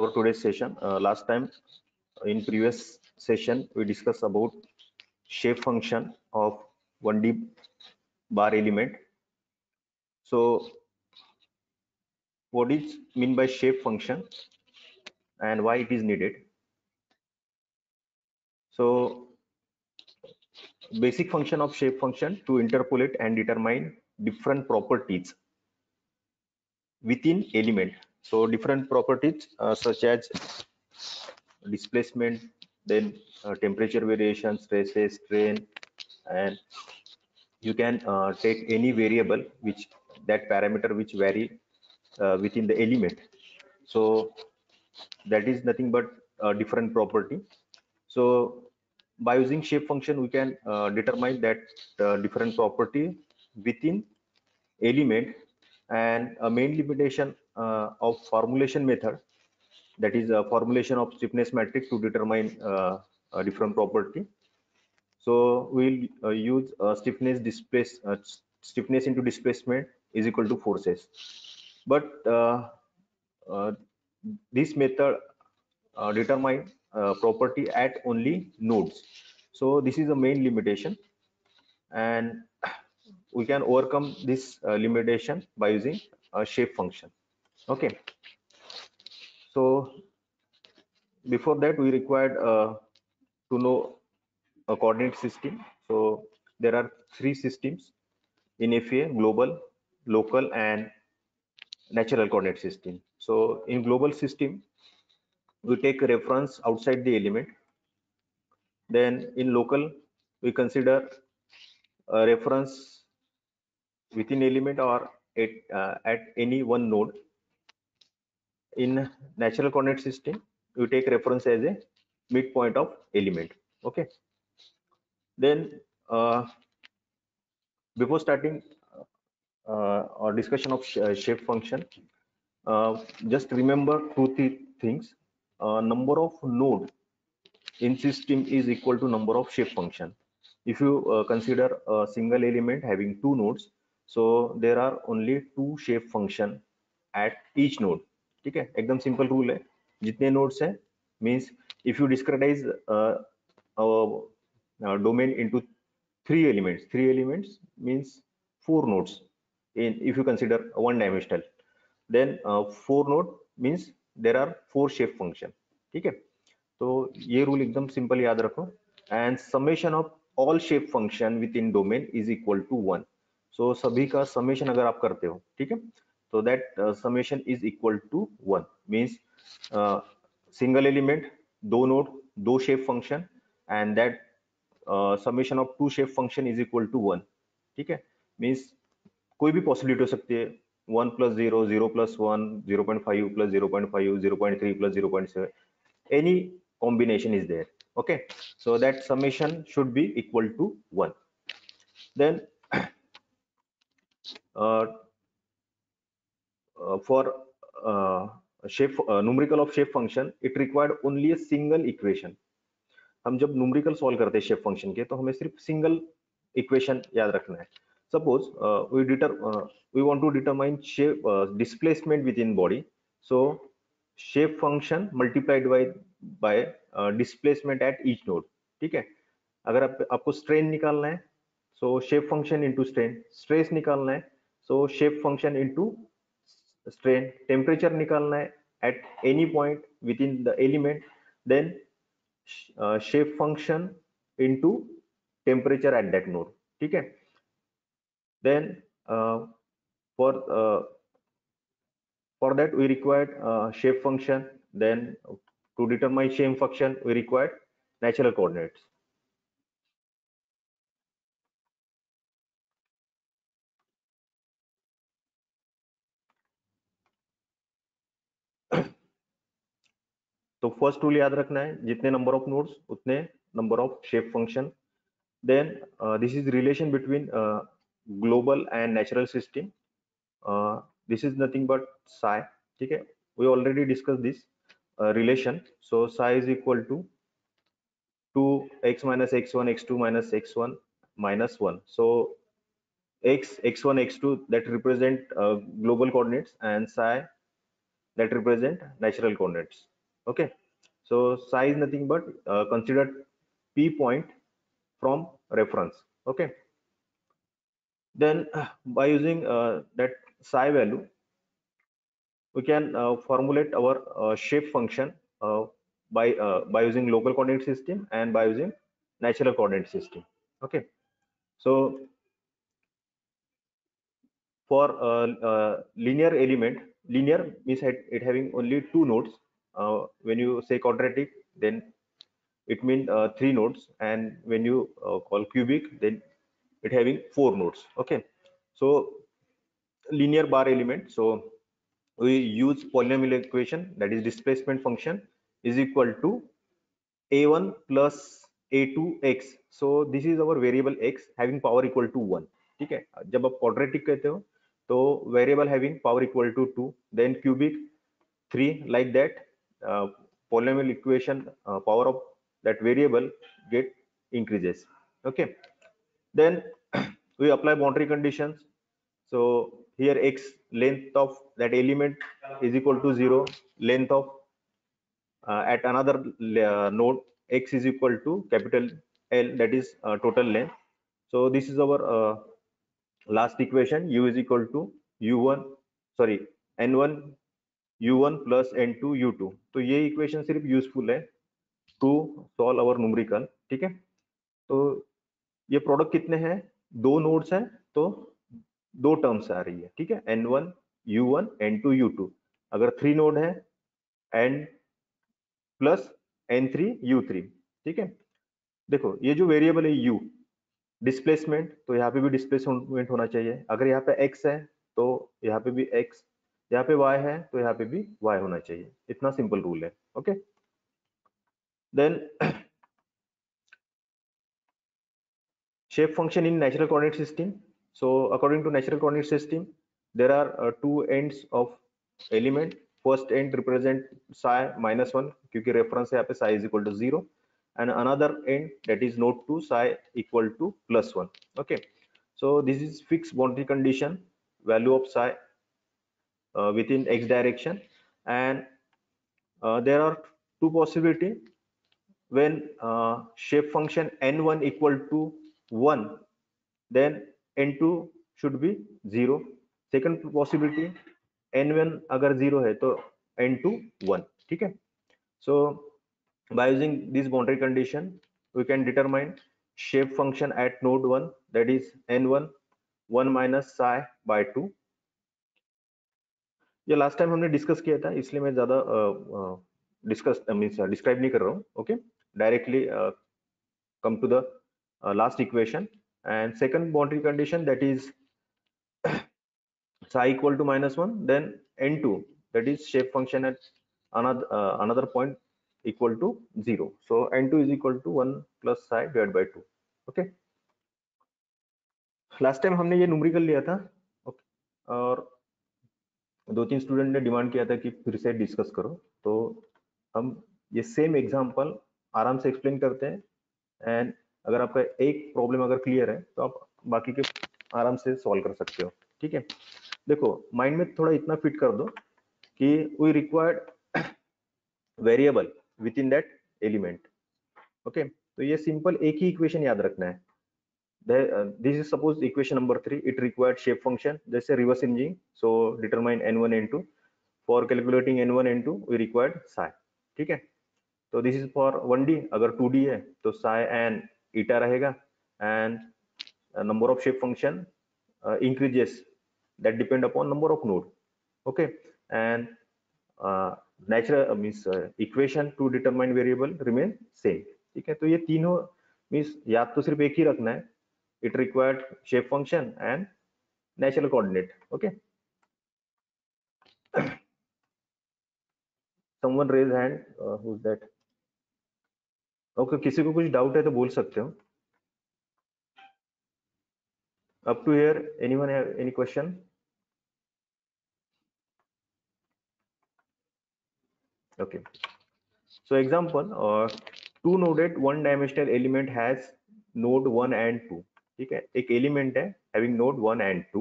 for today's session. Last time in previous session we discussed about shape function of 1D bar element. So what is mean by shape function and why it is needed? So basic function of shape function to interpolate and determine different properties within element. So different properties such as displacement, then temperature variation, stresses, strain, and you can take any variable which that parameter which vary within the element. So that is nothing but a different property. So by using shape function we can determine that different property within element, and a main limitation of formulation method, that is a formulation of stiffness matrix to determine a different property. So we'll use stiffness into displacement is equal to forces. But uh, this method determine property at only nodes. So this is the main limitation, and we can overcome this limitation by using a shape function. Okay. So before that we required to know a coordinate system. So there are three systems in FEA: global, local, and natural coordinate system. So in global system we take a reference outside the element. Then in local we consider a reference within element or at any one node. In natural coordinate system we take reference as a midpoint of element. Okay. Then before starting our discussion of shape function, just remember two things. Number of node in system is equal to number of shape function. If you consider a single element having two nodes, so there are only two shape function at each node. ठीक है, एकदम simple rule है. जितने nodes हैं means if you discretize a domain into three elements means four nodes. In if you consider one dimensional, then four node means there are four shape function. ठीक है, तो ये रूल एकदम simple याद रखो. And summation of all shape function within domain is equal to 1. So सभी का summation अगर आप करते हो, ठीक है, तो that summation is equal to 1 means single element, दो नोड, दो shape function, and that summation of two shape function is equal to 1. ठीक है, मींस कोई भी पॉसिबिलिटी हो सकती है. 1 + 0, 0 + 1, 0.5 + 0.5, 0.3 + 0.7, any combination is there. Okay, so that summation should be equal to 1. Then for numerical of shape function, it required only a single equation. हम जब numerical solve करते हैं शेप फंक्शन के, तो हमें सिर्फ सिंगल इक्वेशन याद रखना है. Suppose we want to determine shape displacement within body. So shape function multiplied by displacement at each node. ठीक है, अगर आपको स्ट्रेन निकालना है, so shape function into strain. Stress निकालना है, so shape function into strain. Temperature निकालना है at any point within the element, then shape function into temperature at that node. ठीक है. Then for that we required shape function. Then to determine shape function we required natural coordinates. तो first rule याद रखना है, जितने number of nodes उतने number of shape function. Then this is relation between global and natural system. This is nothing but psi. ठीक है, we already discuss this relation. So psi is equal to 2x - x1 x2 - x1 - 1. So x1 x2 that represent global coordinates, and psi that represent natural coordinates. Okay, so psi is nothing but considered p point from reference. Okay, then by using that psi value, we can formulate our shape function uh, by using local coordinate system and by using natural coordinate system. Okay, so for linear element, linear means it having only two nodes. When you say quadratic, then it means three nodes, and when you call cubic, then it having four nodes. Okay, so linear bar element, so we use polynomial equation, that is displacement function is equal to a1 plus a2x. so this is our variable x having power equal to 1. ठीक है, जब आप quadratic कहते हो तो variable having power equal to 2, then cubic 3, like that. Polynomial equation power of that variable get increases. Okay, then we apply boundary conditions. So here x, length of that element is equal to 0, length of at another node x is equal to capital L, that is total length. So this is our last equation, u is equal to u1, sorry, n1 u1 plus n2 u2. तो ये equation सिर्फ useful है to solve our numerical. ठीक है, तो ये product कितने हैं, दो नोड्स हैं, तो दो टर्म्स आ रही है. ठीक है, n1 u1 n2 u2. अगर थ्री नोड है, n प्लस n3 u3. ठीक है, देखो ये जो वेरिएबल है u, डिस्प्लेसमेंट, तो यहाँ पे भी डिस्प्लेसमेंट होना चाहिए. अगर यहाँ पे x है तो यहाँ पे भी x, यहाँ पे y है तो यहाँ पे भी y होना चाहिए. इतना सिंपल रूल है. Okay, then shape function in natural coordinate system. So according to natural coordinate system, there are two ends of element. First end represent psi minus 1 क्योंकि reference है यहाँ पे psi is equal to 0, and another end, that is node 2, psi equal to plus 1. Okay, so this is fixed boundary condition, value of psi within x direction, and there are two possibility. When shape function n1 equal to 1, then n2 should be 0. Second possibility, n1 अगर 0 है तो n2 1. ठीक है, so by using this boundary condition we can determine shape function at node 1, that is n1 1 minus psi by 2. ये last time हमने discuss किया था, इसलिए मैं ज्यादा डिस्कस मींस डिस्क्राइब नहीं कर रहा हूँ. Okay, directly come to the last equation. And second boundary condition, that is psi equal to minus 1, then n2, that is shape function at another point equal to 0. So n2 is equal to 1 plus psi divided by 2. Okay, last time हमने ये numerical लिया था. okay. और दो तीन student ने demand किया था कि फिर से डिस्कस करो, तो हम ये सेम एग्जांपल आराम से एक्सप्लेन करते हैं. एंड अगर आपका एक प्रॉब्लम अगर क्लियर है तो आप बाकी के आराम से सॉल्व कर सकते हो. ठीक है, देखो माइंड में थोड़ा इतना फिट कर दो कि we required variable within that element. Okay, तो ये सिंपल एक ही इक्वेशन याद रखना है. This is suppose equation number 3, it required shape function, जैसे reverse engineering. So determine n1 n2. For calculating n1 n2 we required psi. ठीक है, तो this is for 1D. अगर 2D है तो psi and eta रहेगा, and number of shape function increases that depend upon number of node. Okay, and natural means equation to determine variable remain same. ठीक है, तो ये तीनों मीन्स याद तो सिर्फ एक ही रखना है. It required shape function and natural coordinate. Okay, someone raise hand. Who's that? Okay, किसी को कुछ डाउट है तो बोल सकते हो. Up to here, anyone have any question? Okay, so example, two noded one dimensional element has node 1 and 2. ठीक है, एक एलिमेंट है having node 1 and 2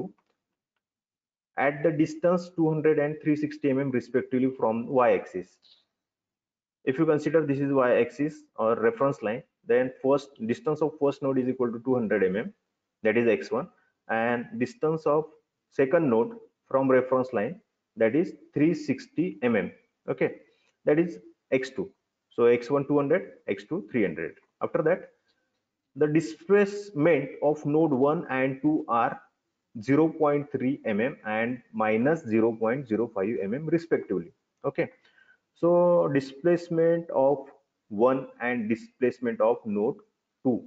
at the distance 200 and 360 mm respectively from y axis. if you consider this is y-axis or reference line, then first distance of first node is equal to 200 mm, that is x1, and distance of second node from reference line, that is 360 mm. Okay, that is x2. So x1 200, x2 300. After that, the displacement of node 1 and 2 are 0.3 mm and minus 0.05 mm respectively. Okay, so displacement of 1 and displacement of node 2,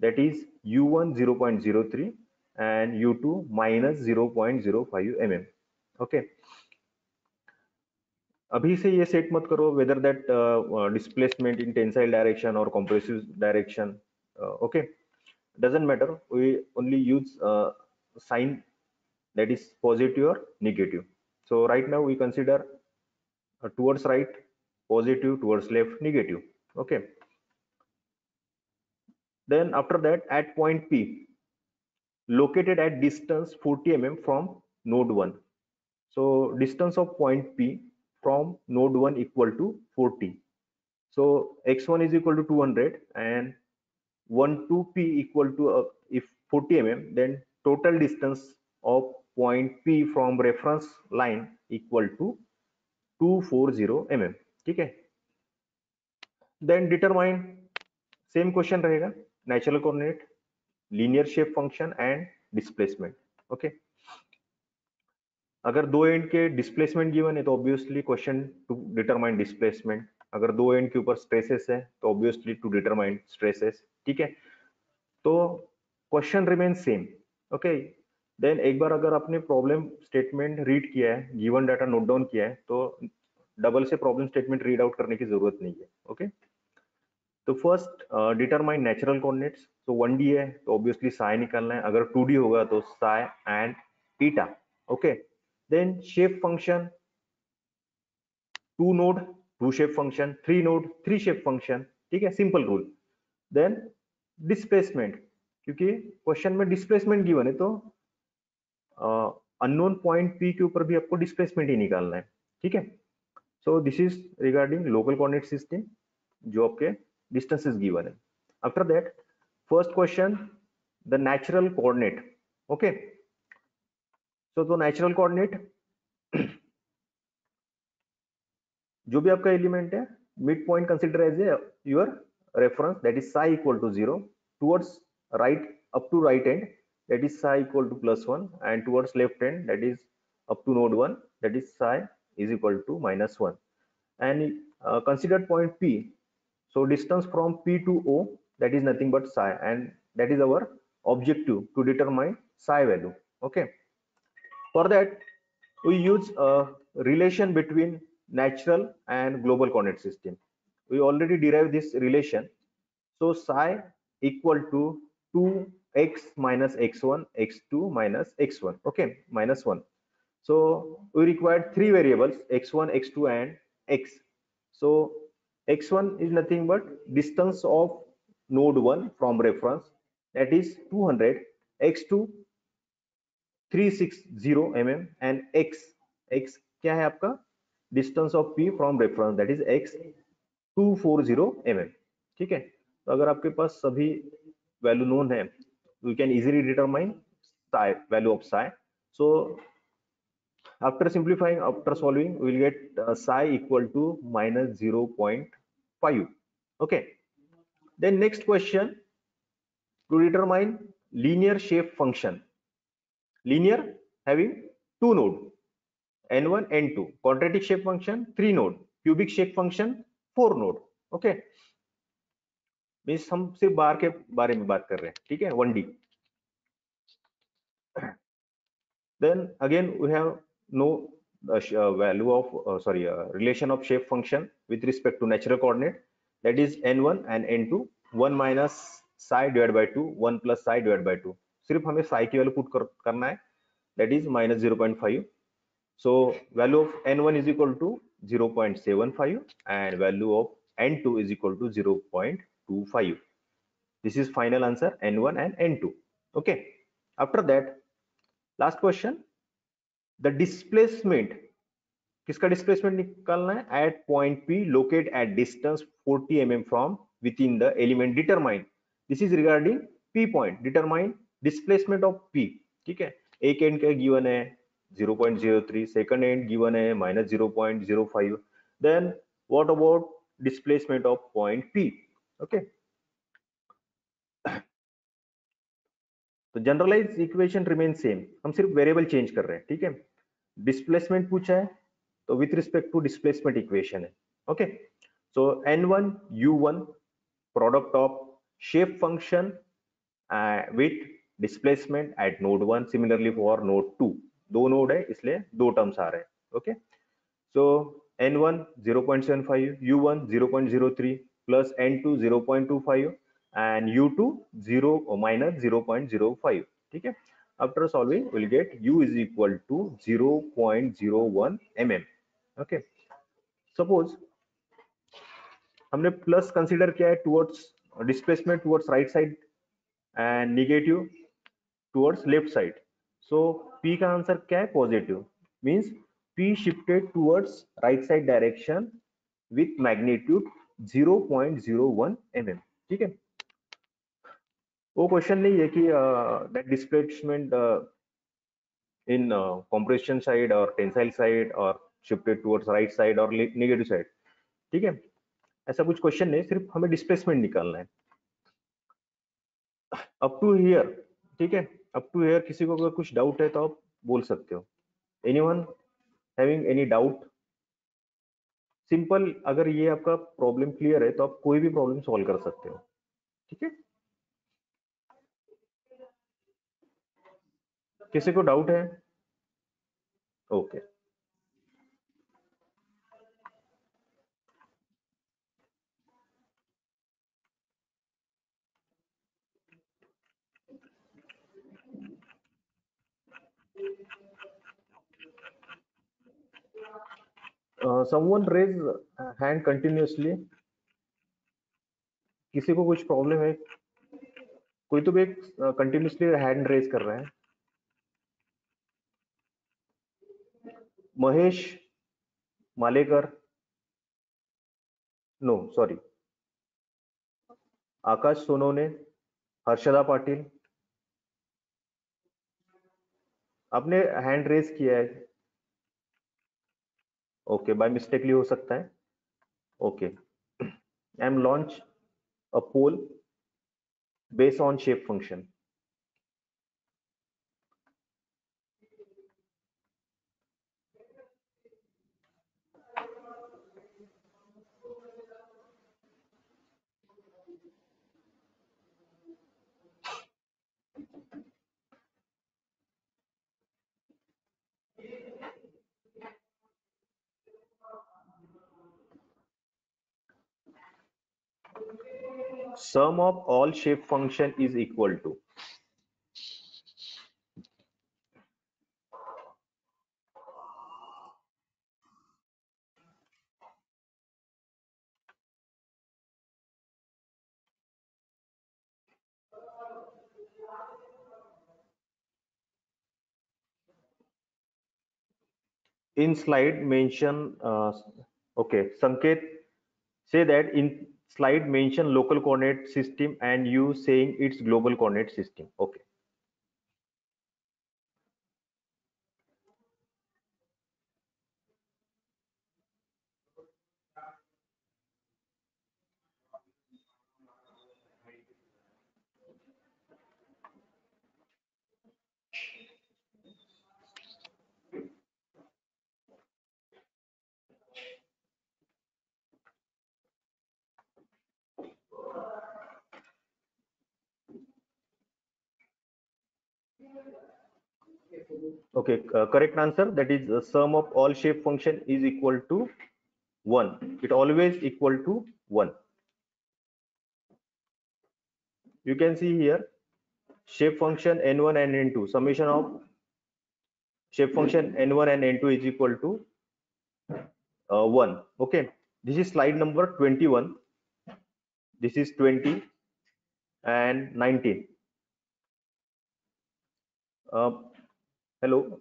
that is u1 0.03 and u2 minus 0.05 mm. Okay, अभी से ये set मत करो whether that displacement in tensile direction or compressive direction. Okay, doesn't matter, we only use sign, that is positive or negative. So right now we consider towards right positive, towards left negative. Okay, then after that, at point P located at distance 40 mm from node 1. So distance of point P from node 1 equal to 40. So x1 is equal to 200 and 1 to P equal to if 40 mm, then total distance of point P from reference line equal to 240 mm. ठीक है, then determine, same question रहेगा, natural coordinate, linear shape function and displacement. Okay, अगर दो and के displacement given है तो obviously question to determine displacement, अगर दो एंड के ऊपर स्ट्रेसेस है तो ऑब्वियसली टू डिटरमाइन स्ट्रेसेस. ठीक है, तो question remain same. Okay, then एक बार अगर आपने प्रॉब्लम स्टेटमेंट रीड किया है, गिवन डाटा नोट डाउन किया है, तो डबल से प्रॉब्लम स्टेटमेंट रीड आउट करने की जरूरत नहीं है. ओके, तो फर्स्ट डिटरमाइन नेचुरल कोऑर्डिनेट्स. तो 1D है तो ऑब्वियसली साई निकालना है, अगर 2D होगा तो psi and theta. Okay, then shape function, 2 node 2 shape function, 3 node 3 shape function. ठीक है, सिंपल रूल. देन डिस्प्लेसमेंट, क्योंकि क्वेश्चन में डिस्प्लेसमेंट गिवन है तो अननोन पॉइंट पी के ऊपर भी आपको डिस्प्लेसमेंट ही निकालना है. ठीक है, so this is regarding local coordinate system जो आपके डिस्टेंसेस गिवन है. After that first question, the natural coordinate. Okay, so तो नेचुरल कोऑर्डिनेट जो भी आपका एलिमेंट है, mid point consider as your reference, that is psi equal to 0, towards right up to right end, that is psi equal to +1, and towards left hand, that is up to node 1, that is psi is equal to -1. And considered point P, so distance from P to O, that is nothing but psi, and that is our objective to determine psi value. Okay, for that we use a relation between natural and global coordinate system. We already derived this relation. So psi equal to 2x minus x1 x2 minus x1. Okay, minus 1. So we required three variables, x1 x2 and x. So x1 is nothing but distance of node 1 from reference, that is 200, x2 360 mm, and x क्या है आपका, distance of p from reference, that is x 240 mm. ठीक है, तो अगर आपके पास सभी value known है, we can easily determine psi, value of psi. So after simplifying, after solving, we will get psi equal to minus 0.5. Okay, then next question, to determine linear shape function. Linear having two node, n1 n2, quadratic shape function 3 node, cubic shape function 4 node. Okay, means हम सिर्फ बार के बारे में बात कर रहे हैं. ठीक है, 1D. Then again we have no value of relation of shape function with respect to natural coordinate, that is n1 and n2, 1 minus psi divided by 2, 1 plus psi divided by 2. सिर्फ हमें psi की value put करना है, that is minus 0.5. So value of n1 is equal to 0.75 and value of n2 is equal to 0.25. This is final answer, n1 and n2. Okay, after that, last question, the displacement किसका displacement निकालना है? At point P locate at distance 40 mm from within the element determine, this is regarding P point, determine displacement of P. ठीक है, एक and का given है 0.03, second and given है -0.05, then what about displacement of point P? Okay, तो generalize equation remain same, हम सिर्फ variable change कर रहे हैं। ठीक है, डिस्प्लेसमेंट पूछा है तो with respect to displacement equation है। Okay, so n1 u1 product of shape function with displacement at node 1, similarly for node 2, दो नोड है इसलिए दो टर्म्स आ रहे हैं। Okay, so n1 0.75, u1 0.03 plus n2 0.25 and u2 0 or minus 0.05. ठीक है, after solving we'll get u is equal to 0.01 mm. okay, suppose हमने plus consider किया है towards displacement towards right side and negative towards left side, so p का answer क्या है? Positive, means p shifted towards right side direction with magnitude 0.01 mm. ठीक है, वो question नहीं है कि that displacement in compression side और टेंसाइल साइड और shifted towards right side और नेगेटिव साइड। ठीक है, ऐसा कुछ क्वेश्चन नहीं, सिर्फ हमें डिस्प्लेसमेंट निकालना है अप टू हियर। ठीक है, अप टू हियर किसी को अगर कुछ डाउट है तो आप बोल सकते हो। Anyone having any doubt? Simple, अगर ये आपका प्रॉब्लम क्लियर है तो आप कोई भी प्रॉब्लम सॉल्व कर सकते हो। ठीक है, किसी को डाउट है? Okay, someone raise hand continuously, किसी को कुछ प्रॉब्लम है? कोई तो भी एक कंटिन्यूसली हैंड रेज कर रहा है। महेश मालेकर, नो सॉरी, आकाश सोनोने, हर्षदा पाटिल, आपने हैंड रेज किया है? ओके, बाय मिस्टेकली हो सकता है। Okay, I am launch a poll based on shape function. Sum of all shape function is equal to, in slide mention okay, Sanket, say that in slide mention local coordinate system and you saying it's global coordinate system. Okay, okay, correct answer, that is sum of all shape function is equal to 1, it always equal to 1. You can see here shape function n1 and n2, summation of shape function n1 and n2 is equal to 1. Okay, this is slide number 21, this is 20 and 19. uh, Hello,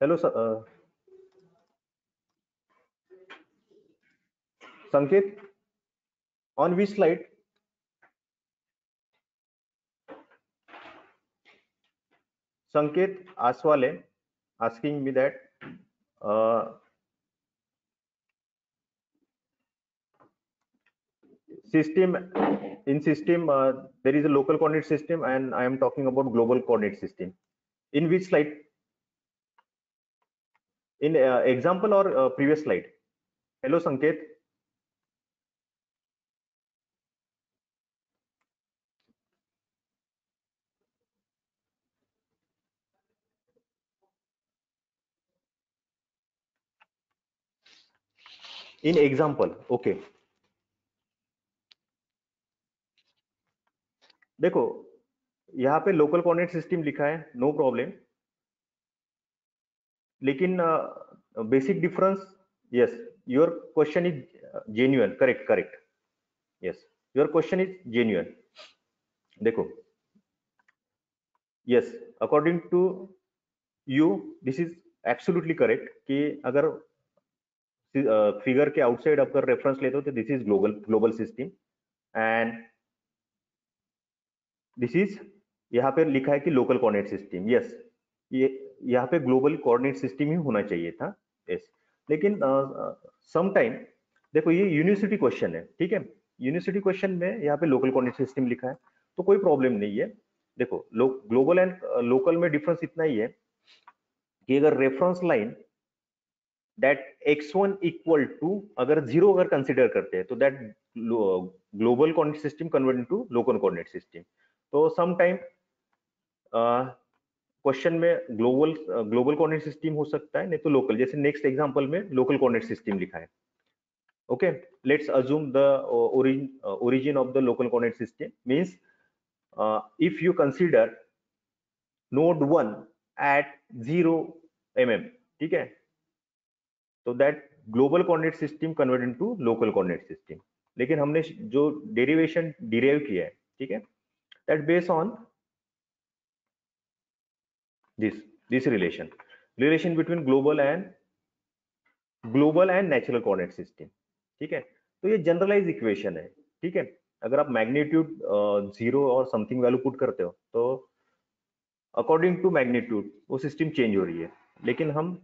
hello संकेत, on which slide? Sanket Aswale asking me that system, in system there is a local coordinate system and I am talking about global coordinate system. In which slide? In example or previous slide? Hello Sanket. In example, okay. देखो यहाँ पे local coordinate system लिखा है, no problem, लेकिन basic difference, yes your question is genuine, correct correct, yes your question is genuine. देखो, yes according to you this is absolutely correct कि अगर figure के आउटसाइड अगर रेफरेंस लेते हो तो this is global system and this is, यहाँ पे लिखा है कि लोकल कोऑर्डिनेट सिस्टम. यस, ये यहाँ पे ग्लोबल कोऑर्डिनेट सिस्टम ही होना चाहिए था. यस, लेकिन सम टाइम देखो ये यूनिवर्सिटी क्वेश्चन है, ठीक है, यूनिवर्सिटी क्वेश्चन में यहाँ पे लोकल कोऑर्डिनेट सिस्टम लिखा है तो कोई प्रॉब्लम नहीं है. देखो ग्लोबल एंड लोकल में डिफरेंस इतना ही है कि अगर reference line that x1 equal to अगर 0 अगर कंसिडर करते हैं तो that global coordinate system convert into local coordinate system. तो सम टाइम क्वेश्चन में ग्लोबल कोऑर्डिनेट सिस्टम हो सकता है, नहीं तो लोकल, जैसे नेक्स्ट एग्जांपल में लोकल कोऑर्डिनेट सिस्टम लिखा है. Okay, let's assume the origin of the local coordinate system means if you consider node 1 at 0 mm, ठीक है, तो that global coordinate system convert into local coordinate system. लेकिन हमने जो derivation derive किया है, ठीक है, that based on this relation between global and natural coordinate system. ठीक है, तो ये जनरलाइज इक्वेशन है. ठीक है, अगर आप मैग्नीट्यूड 0 और समथिंग वैल्यू पुट करते हो तो अकॉर्डिंग टू मैग्नीट्यूड वो सिस्टम चेंज हो रही है, लेकिन हम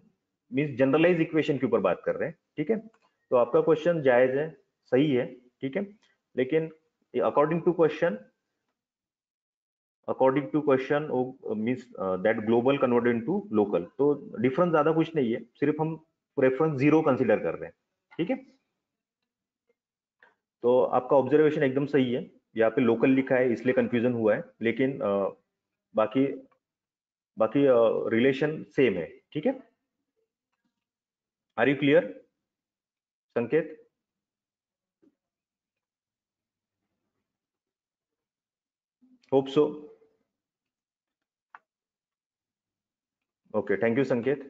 मींस जनरलाइज इक्वेशन के ऊपर बात कर रहे हैं. ठीक है, तो आपका क्वेश्चन जायज है, सही है, ठीक है, लेकिन according to question means that global converted into local, तो डिफरेंस ज्यादा कुछ नहीं है, सिर्फ हम रेफरेंस 0 कंसीडर कर रहे हैं. ठीक है, तो आपका ऑब्जर्वेशन एकदम सही है, यहाँ पे लोकल लिखा है इसलिए कंफ्यूजन हुआ है, लेकिन बाकी रिलेशन सेम है. ठीक है, आर यू क्लियर संकेत? Hope so. Okay, thank you संकेत.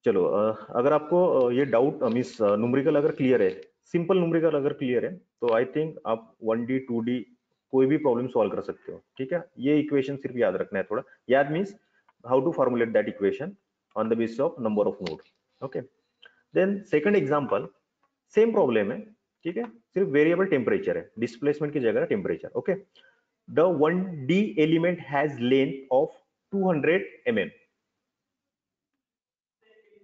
चलो अगर आपको ये डाउट मीन्स न्यूमेरिकल अगर क्लियर है, सिंपल न्यूमेरिकल अगर क्लियर है, तो आई थिंक आप 1D 2D कोई भी प्रॉब्लम सॉल्व कर सकते हो. ठीक है, ये इक्वेशन सिर्फ याद रखना है, थोड़ा याद means how to formulate that equation on the basis of number of node. Okay, then second example, same problem है, ठीक है, सिर्फ वेरिएबल टेम्परेचर है, डिस्प्लेसमेंट की जगह temperature. Okay, the 1D element has length of 200 mm,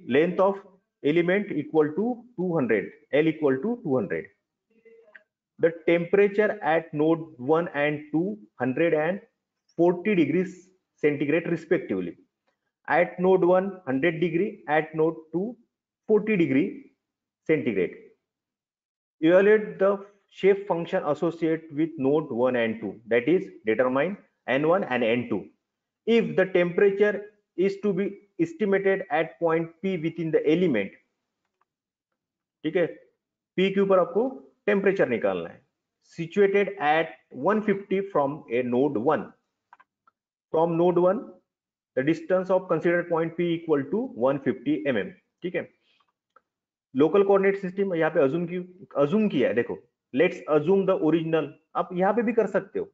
length of element equal to 200, L equal to 200. The temperature at node 1 and 2 140 degrees centigrade respectively. At node 1 100 degree, at node 2 40 degree centigrade. Evaluate the shape function associated with node 1 and 2, that is determine N1 and N2. If the temperature is to be estimated at point P within the element, ठीक है, P के ऊपर आपको temperature निकालना है, situated at 150 from a node 1. From node 1 the distance of considered point P equal to 150 mm. ठीक है, local coordinate system यहाँ पे अजूम किया है. देखो, लेट्स अजूम द ओरिजिनल, आप यहाँ पे भी कर सकते हो,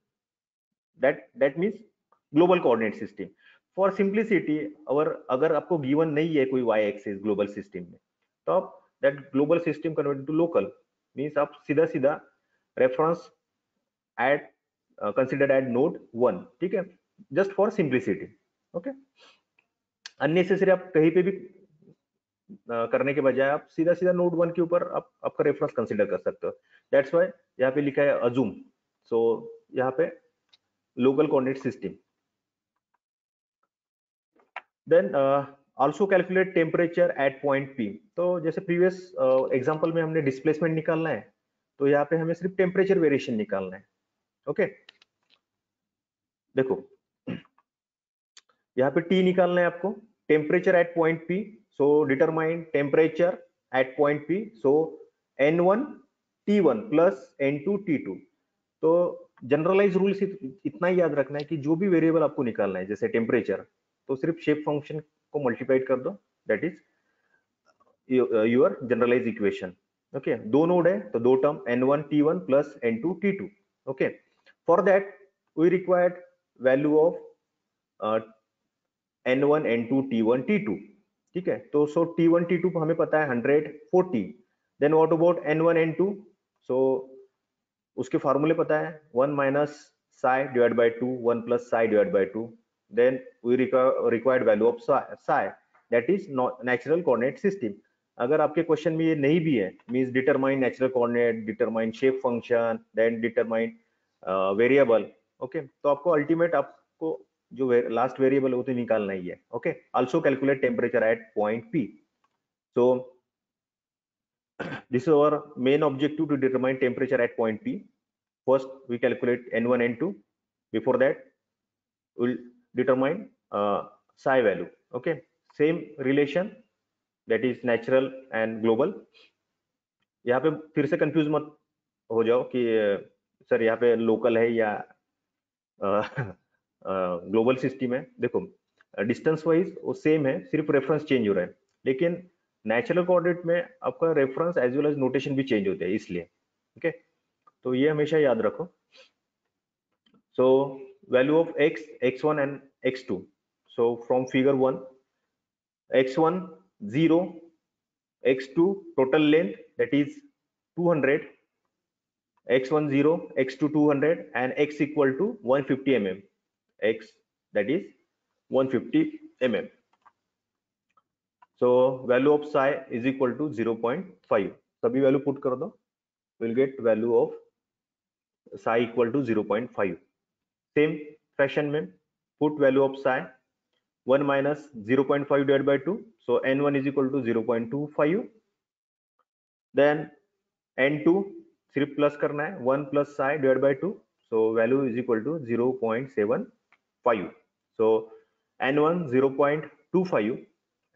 that means global coordinate system. For simplicity, और अगर आपको गिवन नहीं है कोई वाई एक्सिस ग्लोबल सिस्टम में, तो आप that global system convert to local, means आप सीधा सीधा reference at considered at node 1, ठीक है, just for simplicity. Okay, unnecessary आप कहीं पे भी करने के बजाय आप सीधा सीधा नोड 1 के ऊपर आप आपका रेफरेंस कंसिडर कर सकते हो। दैट्स व्हाई यहाँ पे लिखा है अजूम, सो यहाँ पे local coordinate system. Then also calculate temperature at point P. तो जैसे प्रीवियस एग्जांपल में हमने डिस्प्लेसमेंट निकालना है, तो यहाँ पे हमें सिर्फ टेम्परेचर वेरिएशन निकालना है। ओके, देखो यहाँ पे टी निकालना है आपको, temperature at point P, so determine temperature at point P, so N1 T1 plus N2 T2। तो जनरलाइज रूल इतना ही याद रखना है कि जो भी वेरिएबल आपको निकालना है, जैसे टेम्परेचर, तो सिर्फ शेप फंक्शन को मल्टीप्लाइड कर दो, that is your generalize equation. Okay, दो नोड है तो दो term N1 T1 plus N2 T2। Okay, for that we required value of N1 N2 T1 T2, ठीक है। तो सो T1 T2 हमें पता है 140। Then what about N1 N2, सो उसके फॉर्मूले पता है 1 minus psi divide by 2, 1 plus psi divide by 2। Then we required value of psi, that is natural coordinate system. अगर आपके क्वेश्चन में ये नहीं भी है, means determine natural coordinate, determine shape function, then determine variable, okay, तो आपको ultimate आपको जो लास्ट वेरिएबल है वो तो निकालना ही है। Okay, also calculate temperature at point P. So this is our main objective to determine temperature at point P. First, we calculate N1, N2. Before that, we'll determine psi value. Okay, same relation, that is natural and global. यहाँ पे फिर से confuse मत हो जाओ कि sir यहाँ पे लोकल है या ग्लोबल सिस्टम है। देखो डिस्टेंस वाइज वो सेम है, सिर्फ रेफरेंस चेंज हो रहा है, लेकिन नेचुरल कोऑर्डिनेट में आपका reference as well as notation भी चेंज होते हैं, इसलिए। ओके, तो ये हमेशा याद रखो। So value of x, x1 and x2। So from figure 1, x1 0, x2 total length that is 200, x1 0, x2 200 and x equal to 150 mm, x that is 150 mm. So value of psi is equal to 0.5. सभी value put कर दो, will get value of psi equal to 0.5. Same fashion में put value of psi 1 minus 0.5 divided by 2, so n1 is equal to 0.25. then n2 सिर्फ plus करना है, 1 plus psi divided by 2, so value is equal to 0.75. so n1 0.25,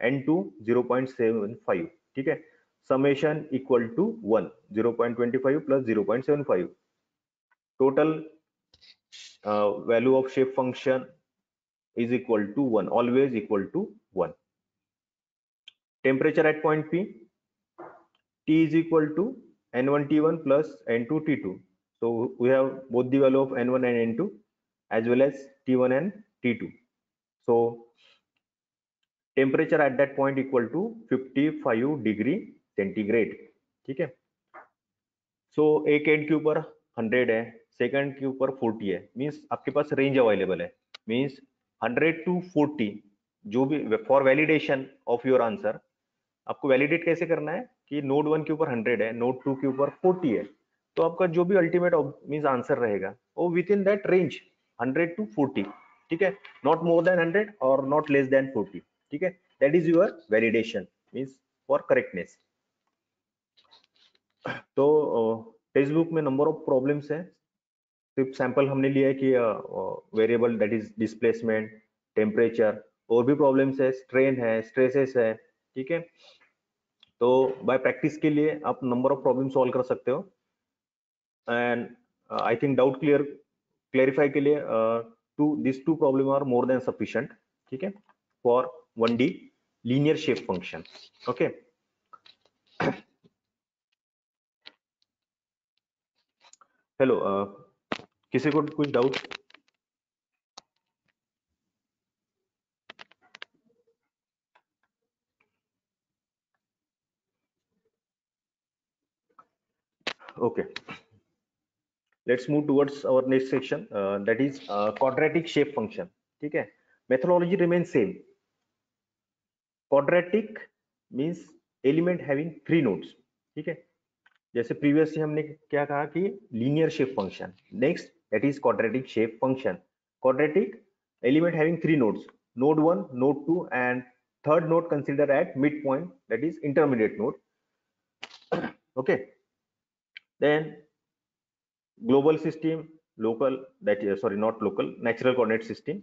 n2 0.75, ठीक है। Summation equal to 1, 0.25 plus 0.75, total value of shape function is equal to 1, always equal to 1. Temperature at point P, T is equal to N1 T1 plus N2 T2. So we have both the value of N1 and N2 as well as T1 and T2. So temperature at that point equal to 55 degree centigrade, ठीक है। सो एक and के ऊपर 100 है, second के ऊपर 40 है, means आपके पास रेंज अवेलेबल है, मींस 100 to 40, जो भी for validation of your answer. आपको वैलिडेट कैसे करना है कि नोड 1 के ऊपर 100 है, नोड 2 के ऊपर 40 है, तो आपका जो भी अल्टीमेट मींस आंसर रहेगा वो with in that range 100 to 40, ठीक है, नॉट मोर देन 100 और नॉट लेस देन 40, ठीक है। That is your validation means for correctness. तो टेक्स्ट बुक में नंबर ऑफ प्रॉब्लम्स है, सिर्फ सैंपल हमने लिया है कि variable that is displacement, temperature, और भी प्रॉब्लम्स है, स्ट्रेन है, स्ट्रेसेस है, ठीक है। तो बाय प्रैक्टिस के लिए आप नंबर ऑफ प्रॉब्लम सॉल्व कर सकते हो, and I think doubt clarify के लिए this two problem are more than sufficient, ठीक है, for 1D linear shape function. Okay, hello, किसी को कुछ doubt? Okay, let's move towards our next section, that is quadratic shape function. ठीक है, methodology remains same. Quadratic means element having 3 nodes. ठीक है, जैसे प्रीवियसली हमने क्या कहा कि linear shape function. Next that is quadratic shape function. Quadratic element having 3 nodes, node 1, node 2 and third node considered at midpoint, that is intermediate node. Okay, then global system, local, that is sorry, not local, natural coordinate system.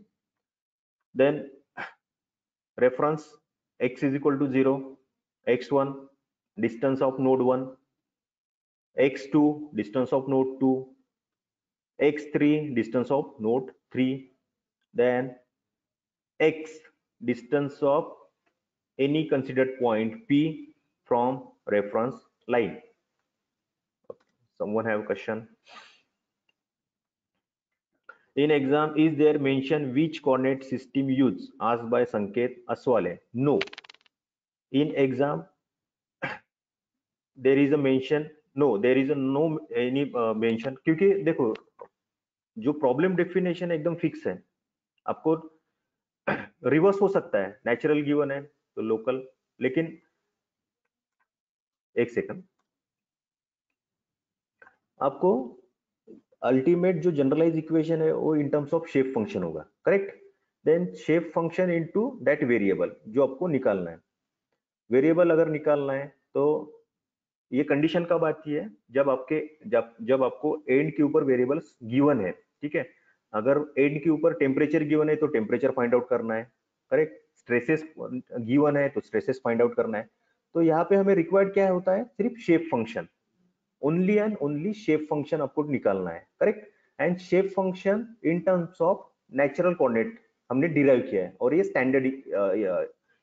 Then reference x is equal to 0, x1 distance of node 1, x2 distance of node 2, x3 distance of node 3, then x distance of any considered point P from reference line. Someone have a question? In exam, is there mention which coordinate system used? Asked by Sanket Aswale. No. In exam, there is a mention. No, there is a no any mention. क्योंकि देखो जो problem definition एकदम fix है, आपको reverse हो सकता है, natural given है तो लोकल, लेकिन एक सेकंड, आपको अल्टीमेट जो जनरलाइज इक्वेशन है वो in terms of shape function होगा, correct. Then shape function into that variable जो आपको निकालना है. वेरिएबल अगर निकालना है तो ये कंडीशन कब आती है, जब आपके जब आपको एंड के ऊपर वेरिएबल्स गिवन है. ठीक है, अगर एंड के ऊपर टेम्परेचर गिवन है तो टेम्परेचर फाइंड आउट करना है, करेक्ट. स्ट्रेसेस गिवन है तो स्ट्रेसेस फाइंड आउट करना है. तो यहाँ पे हमें रिक्वायर्ड क्या होता है, सिर्फ shape function, only and only shape function आपको निकालना है, correct. And shape function in terms of natural coordinate हमने डिराइव किया है और ये स्टैंडर्ड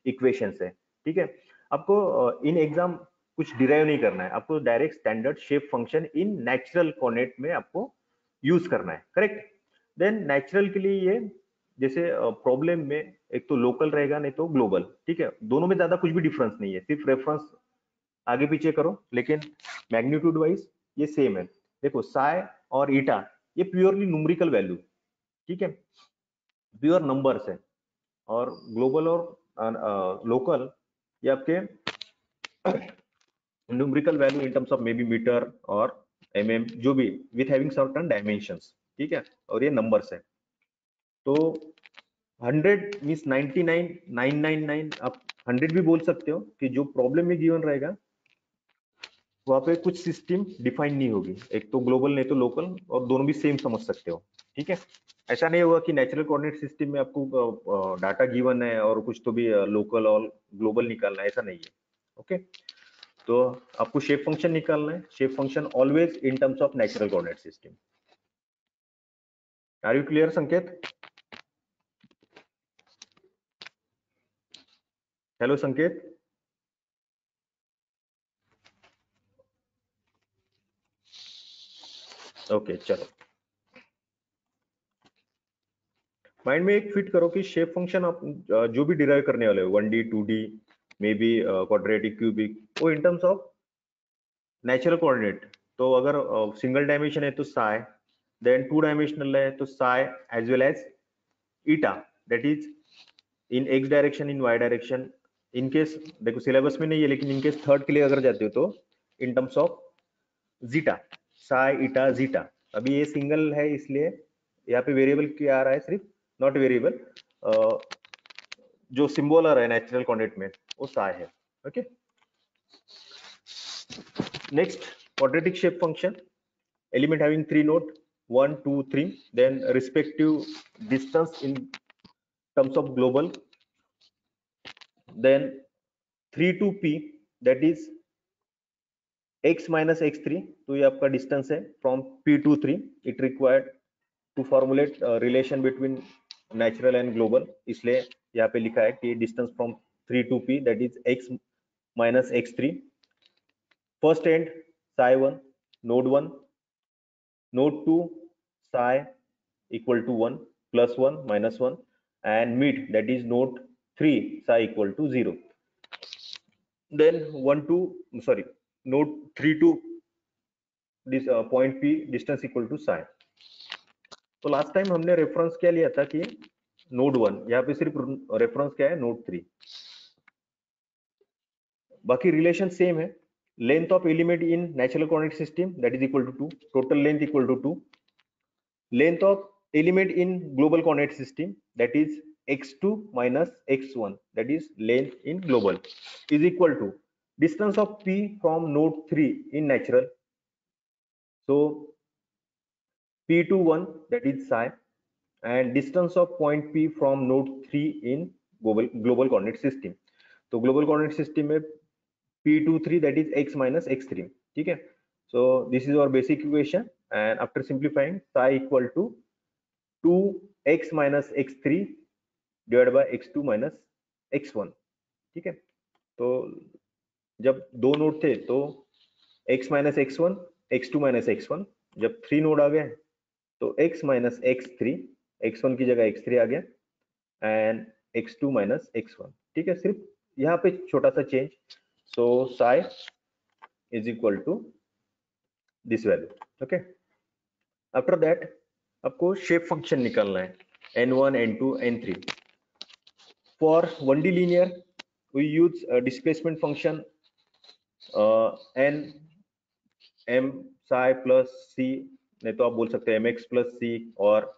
इक्वेशंस है. ठीक है, आपको इन एग्जाम कुछ डिराइव नहीं करना है, आपको direct standard shape function in natural coordinate में आपको यूज करना है, करेक्ट. देन नेचुरल के लिए ये जैसे प्रॉब्लम में एक तो लोकल रहेगा नहीं तो ग्लोबल. ठीक है, दोनों में ज्यादा कुछ भी डिफरेंस नहीं है, सिर्फ रेफरेंस आगे पीछे करो, लेकिन मैग्नीट्यूड वाइज ये सेम है. देखो साई और ईटा ये प्योरली न्यूमेरिकल वैल्यू, ठीक है, प्योर नंबर्स है. और ग्लोबल और लोकल ये आपके numerical value in terms of maybe metre और mm, जो भी विथ हैविंग सर्टेन डायमेंशंस. ठीक है, और ये नंबर्स है. तो 100 मींस 99,999 आप 100 भी बोल सकते हो कि जो प्रॉब्लम में गिवन रहेगा वहां पे कुछ सिस्टम डिफाइन नहीं होगी, एक तो ग्लोबल नहीं तो लोकल, और दोनों भी सेम समझ सकते हो. ठीक है, ऐसा नहीं होगा कि नेचुरल कोऑर्डिनेट सिस्टम में आपको डाटा गिवन है और कुछ तो भी लोकल और ग्लोबल निकालना है, ऐसा नहीं है. ओके, तो आपको शेप फंक्शन निकालना है. Shape function always in terms of natural coordinate system. Are you clear Sanket? Hello Sanket. Okay, चलो माइंड में एक फिट करो कि शेप फंक्शन आप जो भी डिराइव करने वाले हो 1D 2D may be quadratic cubic, वो in terms of natural coordinate. तो अगर सिंगल डायमेंशन है तो साई, देन 2 डायमेंशनल है तो psi as well as eta, that is in x direction in y direction. In case देखो सिलेबस में नहीं है, लेकिन इन केस थर्ड के लिए अगर जाते हो तो इन terms of zeta, Sai eta zeta. अभी ये सिंगल है इसलिए यहाँ पे वेरिएबल क्या आ रहा है, सिर्फ नॉट वेरिएबल, जो सिंबल आ रहा है नेचुरल कोऑर्डिनेट में वो साई है. Okay, next quadratic shape function, element having 3 node 1 2 3, then respective distance in terms of global, then 3 to p, that is x minus x3. तो ये आपका डिस्टेंस है from p to 3. it required to formulate relation between natural and global, इसलिए यहाँ पे लिखा है कि distance from 3 to p, that is x minus x3. first end psi 1 node 1, node 2 psi equal to 1 plus 1 minus 1, and mid that is node 3 psi equal to 0. Then 1 to sorry node 3 to this point P distance equal to psi. तो last time हमने reference क्या लिया था कि node 1, यहाँ पे सिर्फ reference क्या है, नोड 3। बाकी रिलेशन सेम है। Length of element in natural coordinate system that is equal to 2, total length equal to 2, length of element in global coordinate system that is x2 minus x1, that is length in global, is equal to distance of p from node 3 in natural. So p21, that is psi, and distance of point p from node 3 in global coordinate system. तो global coordinate system में p23 that is x minus x3. ठीक है, so this is our basic equation, and after simplifying psi equal to 2x minus x3 divide by x2 minus x1। ठीक है, तो जब दो node थे तो x minus x1, x2 minus x1, जब 3 नोड आ गए तो x माइनस x3, x1 की जगह x3 आ गया, एंड x2 माइनस x1। ठीक है, सिर्फ यहाँ पे छोटा सा change. So psi is equal to this value. Okay, after that आपको शेप फंक्शन निकालना है, n1, n2, n3। For 1D linear, we use a displacement function n m psi plus c, नहीं तो आप बोल सकते हैं mx plus c, और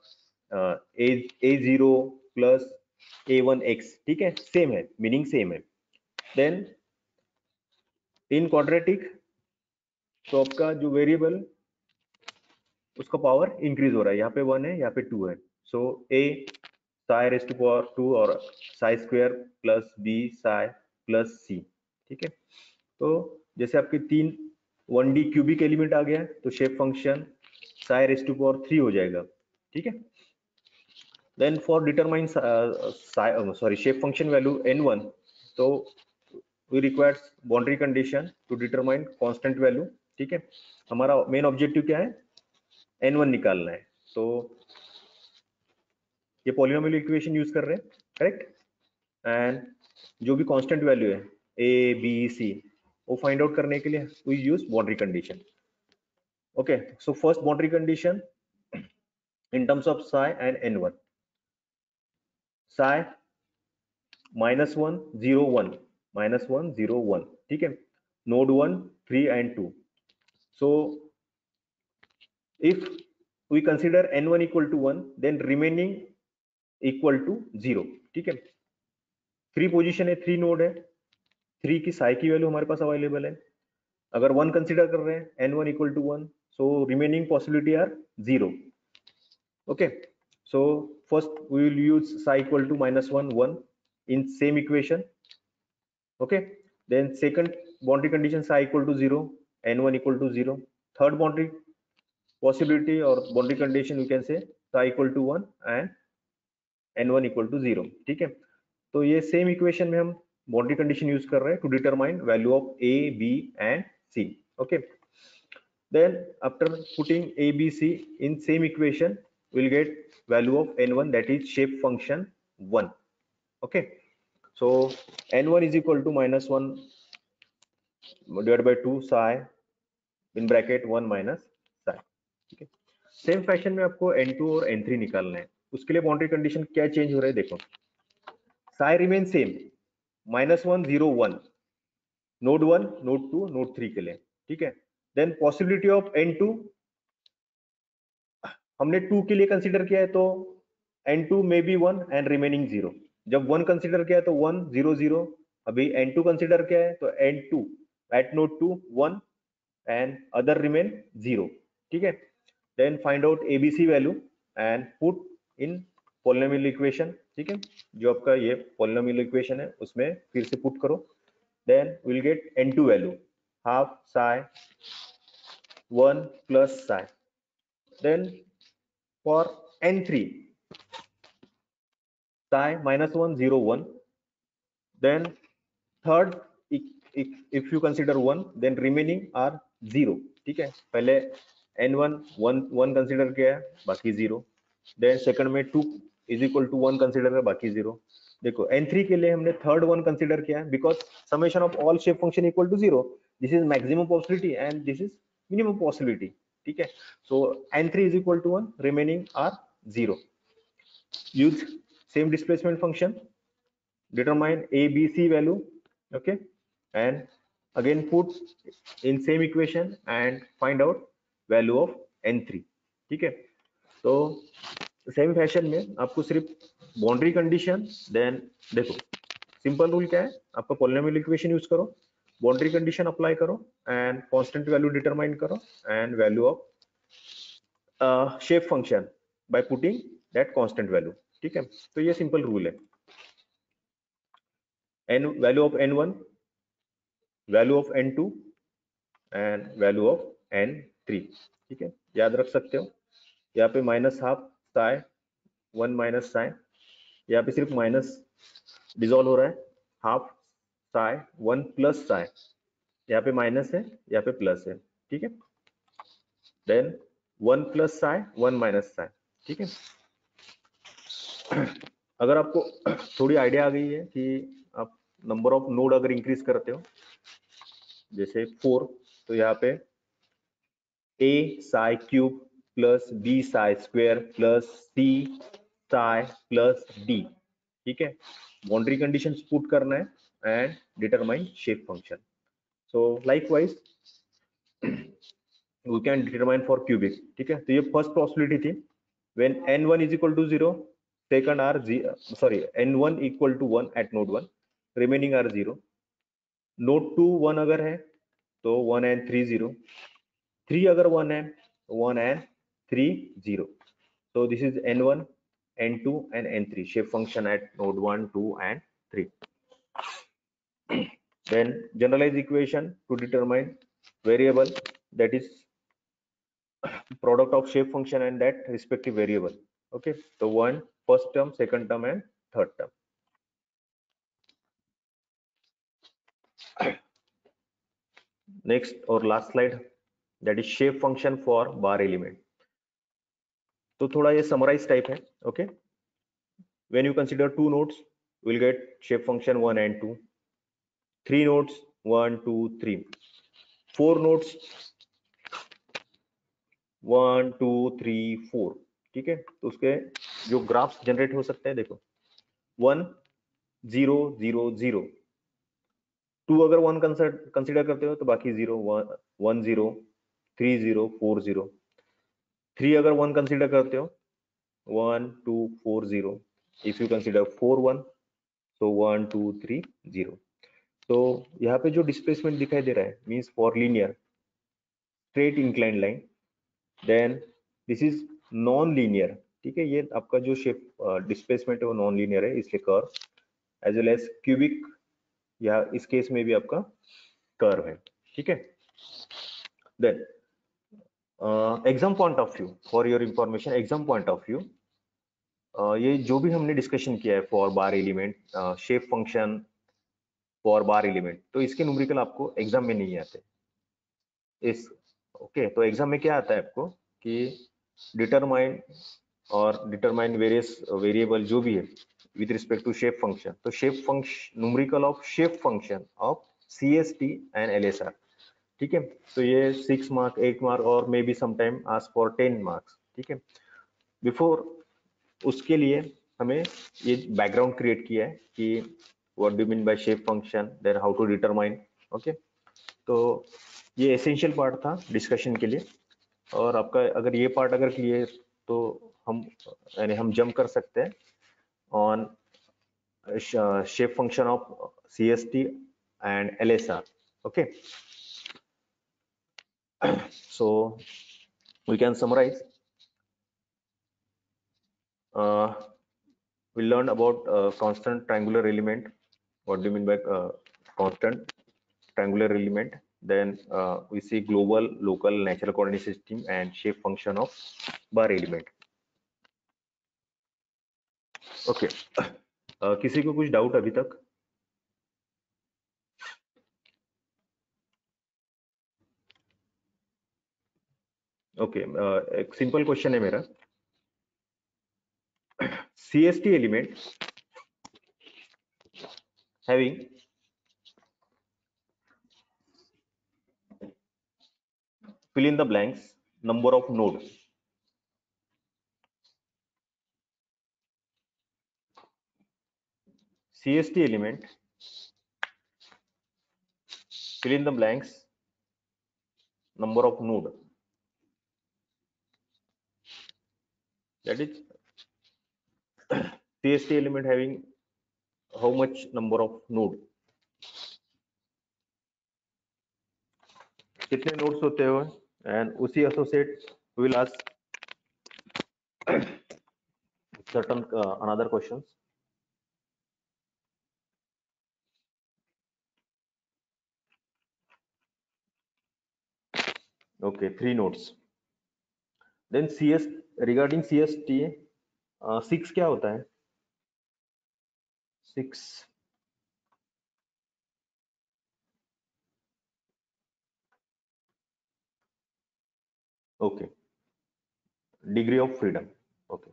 a0 plus a1x। ठीक है, सेम है, मीनिंग सेम है। देन इन क्वाड्रेटिक तो आपका जो वेरिएबल उसका पावर इंक्रीज हो रहा है, यहाँ पे 1 है, यहाँ पे 2 है। सो a psi raised to power 2 और psi square plus b psi plus c। ठीक है, तो जैसे आपके 3 1D क्यूबिक एलिमेंट आ गया तो shape function psi raised to power 3 हो जाएगा। ठीक है, then for determine shape function value n1, तो we requires boundary condition to determine constant value. ठीक है, हमारा मेन ऑब्जेक्टिव क्या है, n1 निकालना है। तो ये पॉलिनोमियल इक्वेशन यूज कर रहे हैं, करेक्ट, एंड जो भी कांस्टेंट वैल्यू है a b c, वो फाइंड आउट करने के लिए we use boundary condition. Okay, so first boundary condition in terms of psi and n1, psi -1 0 1 -1 0 1। ठीक है, node 1 3 and 2। so if we consider n1 equal to 1, then remaining equal to 0। ठीक है, 3 position है, 3 node है, 3 की psi की value हमारे पास available है। अगर 1 कंसीडर कर रहे हैं, n1 equal to 1, so remaining possibility are 0। okay, so first we will use psi equal to -1 1 in same equation। okay, then second boundary condition psi equal to 0, n1 equal to 0। third boundary possibility or boundary condition you can say psi equal to 1 and n1 equal to 0। ठीक है, तो ये same equation में हम boundary condition use कर रहे हैं to determine value of a b and c। okay, then after putting a b c in same equation we'll get value of n1, that is shape function 1। okay, so n1 is equal to -1 divided by 2 psi in bracket 1 minus psi। ठीक है, same fashion में आपको n2 और n3 निकालना है। उसके लिए boundary condition क्या चेंज हो रहा है, देखो, psi remain same, -1 0 1, node 1 node 2 node 3 के लिए। ठीक है, देन पॉसिबिलिटी ऑफ n2 हमने 2 के लिए कंसीडर किया है, तो n2 में बी 1 एंड रिमेनिंग 0। जब 1 कंसीडर किया है तो 1 0 0, अभी n2 कंसीडर किया है तो n2 eight node 2 1 and other remain 0। ठीक है, then find out abc value and put in polynomial equation। ठीक है, जो आपका ये polynomial equation है उसमें फिर से पुट करो, then we'll get n2 value half psi 1 plus psi। then for n3 psi -1 0 1, then third if you consider 1 then remaining are 0। ठीक है, पहले n1 1 कंसीडर किया है, बाकी 0। देन सेकंड में 2 इज इक्वल टू 1 कंसीडर है, बाकी 0। देखो n3 के लिए हमने थर्ड 1 कंसीडर किया है because summation of all shape function equal to 0। This is maximum possibility and this is minimum possibility, ठीक है. So n3 is equal to 1, remaining are 0. Use same displacement function, determine a b c value, okay, and again put in same equation and find out value of n3, ठीक है. तो same fashion में आपको सिर्फ boundary condition, then देखो simple rule क्या है, आपका पॉलिनोमियल इक्वेशन यूज करो, बाउंड्री कंडीशन अप्लाई करो एंड कांस्टेंट वैल्यू डिटरमाइन करो and value of shape function by putting that constant value, ठीक है. तो ये सिंपल रूल है. n value of n1, value of n2 and value of n3, ठीक है. याद रख सकते हो. यहाँ पे minus half Sai 1 minus Sai, यहाँ पे सिर्फ माइनस डिसॉल्व हो रहा है, हाफ साई 1 प्लस साई, यहाँ पे माइनस है यहाँ पे प्लस है, ठीक है. Then 1 plus psi 1 minus psi, ठीक है. अगर आपको थोड़ी आइडिया आ गई है कि आप नंबर ऑफ नोड अगर इंक्रीज करते हो जैसे 4, तो यहाँ पे a psi cube plus b psi square plus c psi plus d, ठीक है. बाउंड्री कंडीशंस पुट करना है and determine shape function. So likewise we can determine for cubic, ठीक है. तो ये फर्स्ट पॉसिबिलिटी थी when n1 is equal to 0, second are n1 equal to 1 at node 1, remaining are 0. node 2 1 अगर है तो 1 and 3 0, 3 अगर 1 है 1 and 3 0. so this is n1, n2 and n3 shape function at node 1, 2 and 3. then generalized equation to determine variable, that is product of shape function and that respective variable, okay. so one first term, second term and third term. next or last slide, that is shape function for bar element. तो थोड़ा ये summarize type है, okay. when you consider two nodes, we'll get shape function 1 and 2. 3 nodes 1 2 3. 4 nodes 1 2 3 4, ठीक है. तो उसके जो graphs generate हो सकते हैं देखो 1 0 0 0. 2 अगर 1 कंसिडर करते हो तो बाकी 0 1 0 3 0 4 0. 3 अगर 1 कंसिडर करते हो 1 2 4 0. If you consider 4 1, so 1 2 3 0. तो यहाँ पे जो डिस्प्लेसमेंट दिखाई दे रहा है means for linear straight incline line, then this is non linear, ठीक है. ये आपका जो शेप डिस्प्लेसमेंट है वो नॉन लीनियर है, इसलिए curve as well as cubic, या इस केस में भी आपका कर्व है, ठीक है. Then exam point of view, for your information, exam point of view ये जो भी हमने डिस्कशन किया है for bar element, shape function for bar element, तो इसके न्यूमेरिकल आपको एग्जाम में नहीं आते इस, ओके. तो एग्जाम में क्या आता है आपको कि डिटरमाइन वेरियस वेरिएबल जो भी है with respect to shape function. तो shape function, numerical of shape function of CST and LSR, ठीक है. तो ये 6 मार्क 8 मार्क और may be sometime ask for 10 marks, ठीक है. बिफोर उसके लिए हमें ये बैकग्राउंड क्रिएट किया है कि what do mean by shape function, then how to determine, okay. तो ये एसेंशियल पार्ट था डिस्कशन के लिए. और आपका अगर ये पार्ट अगर क्लियर तो हम जंप कर सकते हैं on shape function of CST and LSR, okay. so we can summarize. We learned about constant triangular element. What do you mean by constant triangular element? Then we see global, local, natural coordinate system and shape function of bar element. Okay. किसी को कुछ doubt अभी तक? Okay. एक simple question है मेरा. CST element having fill in the blanks, number of nodes. CST element, fill in the blanks, number of node. That is CST element having how much number of node, कितने nodes होते हैं, and उसी associate will ask certain another questions. Okay, 3 nodes. Then CS, regarding CST, 6 क्या होता है? 6 okay, degree of freedom. Okay,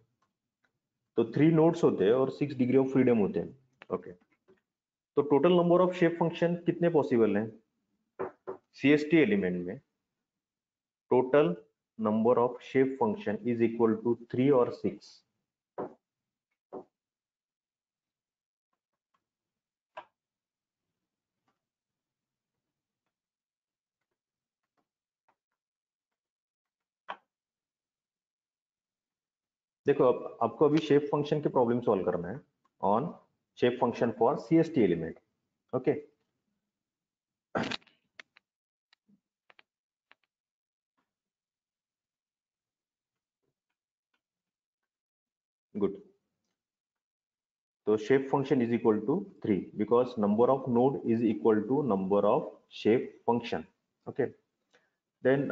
तो 3 nodes होते हैं और 6 डिग्री ऑफ फ्रीडम होते हैं. ओके, तो total number of shape function कितने पॉसिबल हैं सीएसटी एलिमेंट में? Total number of shape function is equal to 3 और 6. देखो, अब आपको अभी शेप फंक्शन के प्रॉब्लम सॉल्व करना है on shape function for CST element. Okay, good. तो shape function is equal to 3 because number of node is equal to number of shape function. Okay, then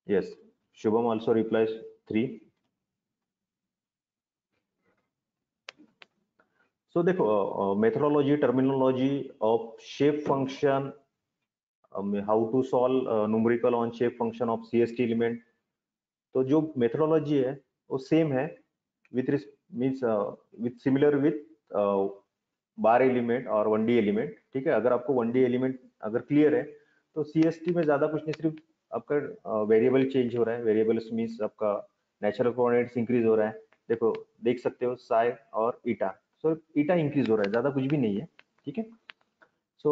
yes, Shubham also replies 3. So देखो, methodology, terminology of shape function, how to solve numerical on shape function of CST element. तो जो methodology है वो same है with means with similar with bar element और 1D element. ठीक है, अगर आपको 1D एलिमेंट अगर क्लियर है तो CST में ज्यादा कुछ नहीं, सिर्फ आपका वेरिएबल चेंज हो रहा है. वेरिएबल्स मीन्स आपका नेचुरल कोऑर्डिनेट्स इंक्रीज हो रहा है. देखो, देख सकते हो साई और ईटा. सो ईटा इंक्रीज हो रहा है, ज्यादा कुछ भी नहीं है. ठीक है, सो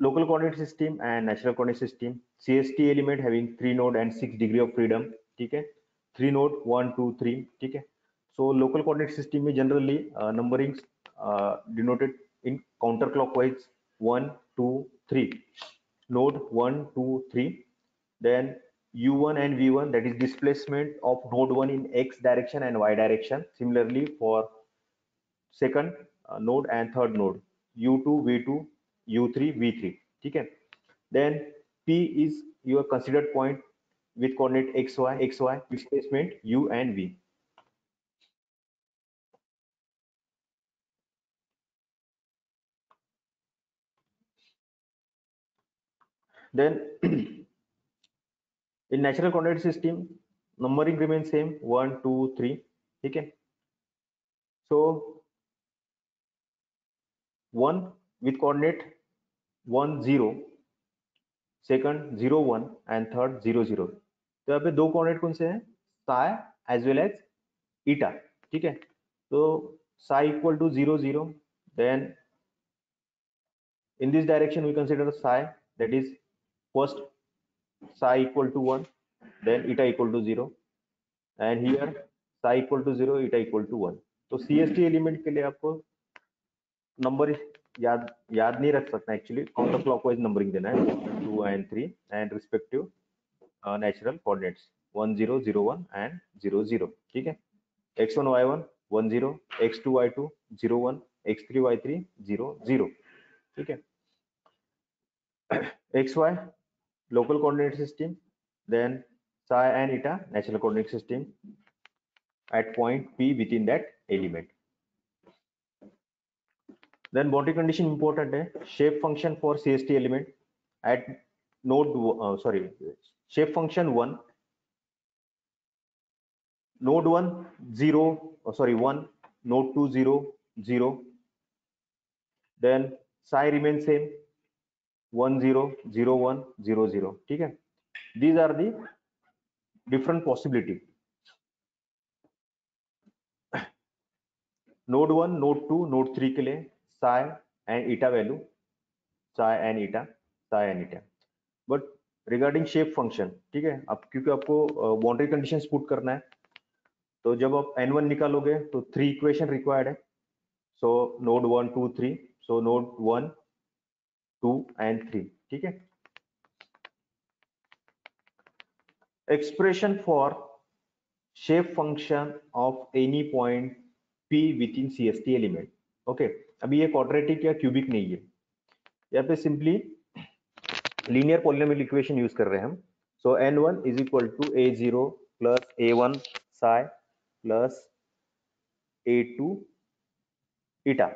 local coordinate system and natural coordinate system, CST element having 3 node and 6 degree of freedom. ठीक है, 3 node 1 2 3. ठीक है, so local coordinate system में generally numbering denoted in counterclockwise 1 2 3, node 1 2 3. Then u1 and v1, that is displacement of node 1 in x direction and y direction. Similarly for second node and third node, u2 v2 u3 v3. ठीक है, then p is your considered point with coordinate xy displacement u and v. Then in natural coordinate system numbering remains same 1 2 3. ठीक है, so 1 with coordinate 1 0, second 0 1 and third 0 0. तो यहाँ पे दो coordinate कौन से हैं? साई एज वेल एज ईटा. ठीक है, तो psi equal to 0 0, then in this direction we consider psi, that is first psi equal to 1, then eta equal to 0, and here psi equal to 0 eta equal to 1. तो CST element के लिए आपको number याद नहीं रख सकता actually, counter clockwise numbering देना है 2 and 3 and respective natural coordinates 1 0 0 1 and 0 0. ठीक है, x1 y1 1 0, x2 y2 0 1, x3 y3 0 0. ठीक है, xy local coordinate system, then psi and eta natural coordinate system at point p within that element. Then boundary condition important है, shape function for CST element at node shape function 1, node 1 0 1, node 2 0 0, then psi remain same 1 0 0 1 0 0, ठीक है. These are the different possibility. Node 1, node 2, node 3 के लिए psi and eta value, psi and eta. But regarding shape function, ठीक है, अब क्योंकि आपको boundary conditions put करना है, तो जब आप n1 निकालोगे तो 3 इक्वेशन रिक्वायर्ड है. So node 1 2 3, so node 1 2 and 3, ठीक है. Expression for shape function of any point p within CST element. Okay, अभी ये क्वाड्रेटिक या क्यूबिक नहीं है, यहाँ पे simply linear polynomial equation use कर रहे हैं हम. So n1 is equal to a0 plus a1 psi plus a2 eta.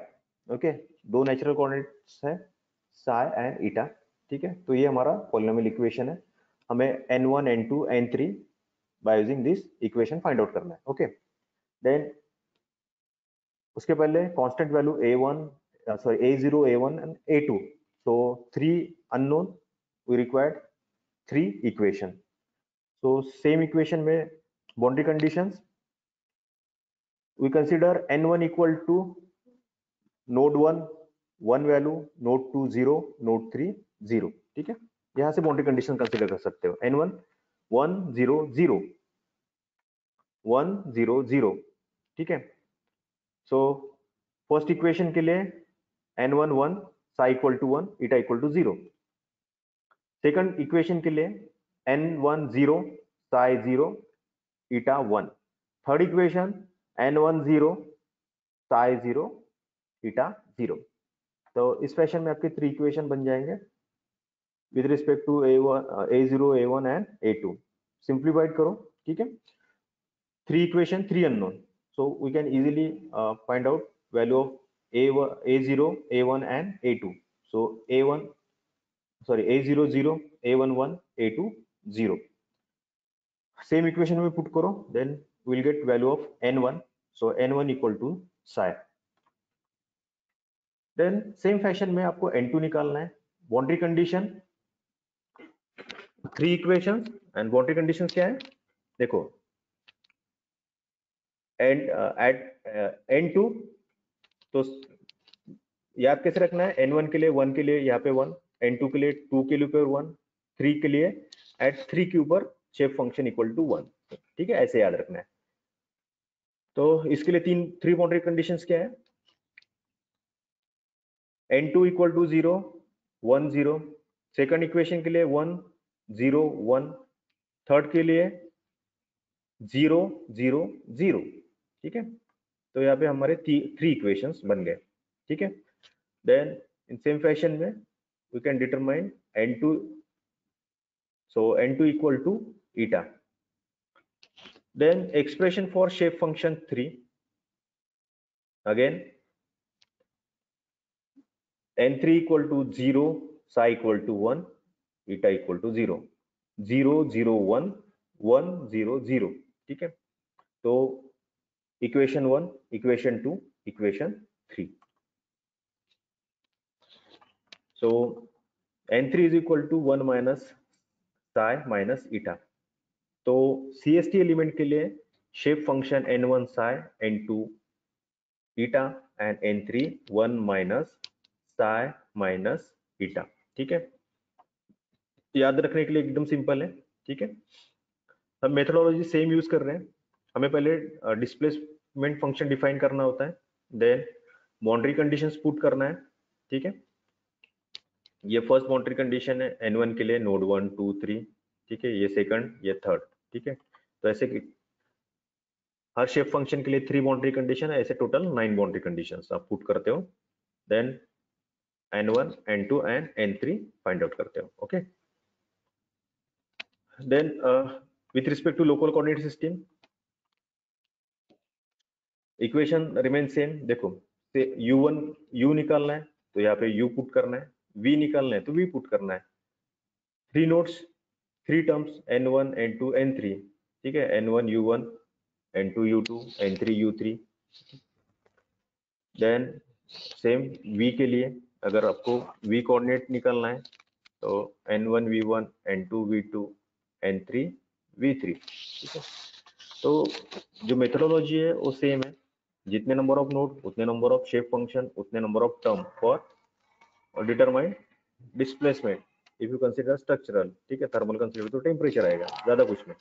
Okay, दो नेचुरल कोऑर्डिनेट्स है psi एंड eta, ठीक है. तो ये हमारा पॉलिनोमियल इक्वेशन है, हमें n1 n2 n3 by using this equation find out करना है. ओके, देन उसके पहले constant value a1 a0 a1 and a2. So 3 unknown, we required 3 equation. So same equation में boundary conditions we consider n1 equal to node 1 1 value, node 2 0, node 3 0, ठीक है. यहां से boundary condition consider कर सकते हो. n1 1 0 0 1 0 0, ठीक है. सो फर्स्ट इक्वेशन के लिए n1 1, psi equal to 1, eta equal to 0. Second equation के लिए n1 0, psi 0, eta 1. Third equation n1 0, psi 0, eta 0. तो इस फैशन में आपके 3 इक्वेशन बन जाएंगे with respect to a0 a1 and a2. Simplified करो, ठीक है. 3 equation 3 unknown, so we can easily find out value of a0 a1 and a2. so a0 0, a1 1, a2 0. Same equation में पुट करो, then we'll get value of n1. so n1 equal to psi. Then same fashion में आपको n2 निकालना है. Boundary condition 3 equations and boundary condition क्या है देखो. And eight n2 तो याद कैसे रखना है, n1 के लिए 1 के लिए यहाँ पे 1, n2 के लिए 2 के लिए ऊपर 1, 3 के लिए एट 3 के ऊपर शेप फंक्शन इक्वल टू 1, ठीक है. ऐसे याद रखना है. तो इसके लिए 3 बाउंड्री कंडीशंस क्या है, n2 equal to 0 1 0. Second equation के लिए 1 0 1. थर्ड के लिए 0 0 0, ठीक है. तो यहाँ पे हमारे 3 इक्वेशंस बन गए, ठीक है. देन इन सेम फैशन में we can determine n2. so n2 equal to eta. then expression for shape function 3, again n3 equal to 0, psi equal to 1, eta equal to 0, 0 0 1 1 0 0, ठीक है. तो equation 1, equation 2, equation 3. so n3 is equal to 1 minus psi minus eta. तो CST element के लिए shape function n1 psi, n2 eta and n3 1 minus psi minus eta, ठीक है. याद रखने के लिए एकदम सिंपल है, ठीक है. हम मेथोडोलॉजी सेम यूज कर रहे हैं. हमें पहले डिस्प्लेसमेंट फंक्शन डिफाइन करना होता है, देन बाउंड्री कंडीशंस पुट करना है, ठीक है. ये फर्स्ट बाउंड्री कंडीशन है n1 के लिए नोड 1 2 3, ठीक है. ये सेकंड, ये थर्ड, ठीक है. तो ऐसे हर शेप फंक्शन के लिए 3 बाउंड्री कंडीशन है, ऐसे टोटल 9 बाउंड्री कंडीशंस आप पुट करते हो. Then n1 n2 and n3 find out करते हो. Okay, then with respect to local coordinate system equation remain same. देखो u1 u निकालना है तो यहाँ पे u पुट करना है, v निकालना है तो v पुट करना है. 3 nodes 3 terms n1 n2 n3, ठीक है. n1 u1, n2 u2, n3 u3. Then same v के लिए अगर आपको v कोऑर्डिनेट निकालना है तो n1 v1, n2 v2, n3 v3, ठीक है। तो जो मेथोडोलॉजी है वो सेम है, जितने नंबर ऑफ नोड उतने नंबर ऑफ शेप फंक्शन उतने number of term for determine displacement if you consider structural, ठीक है। थर्मल कंसीडर तो टेम्परेचर आएगा, ज्यादा कुछ नहीं।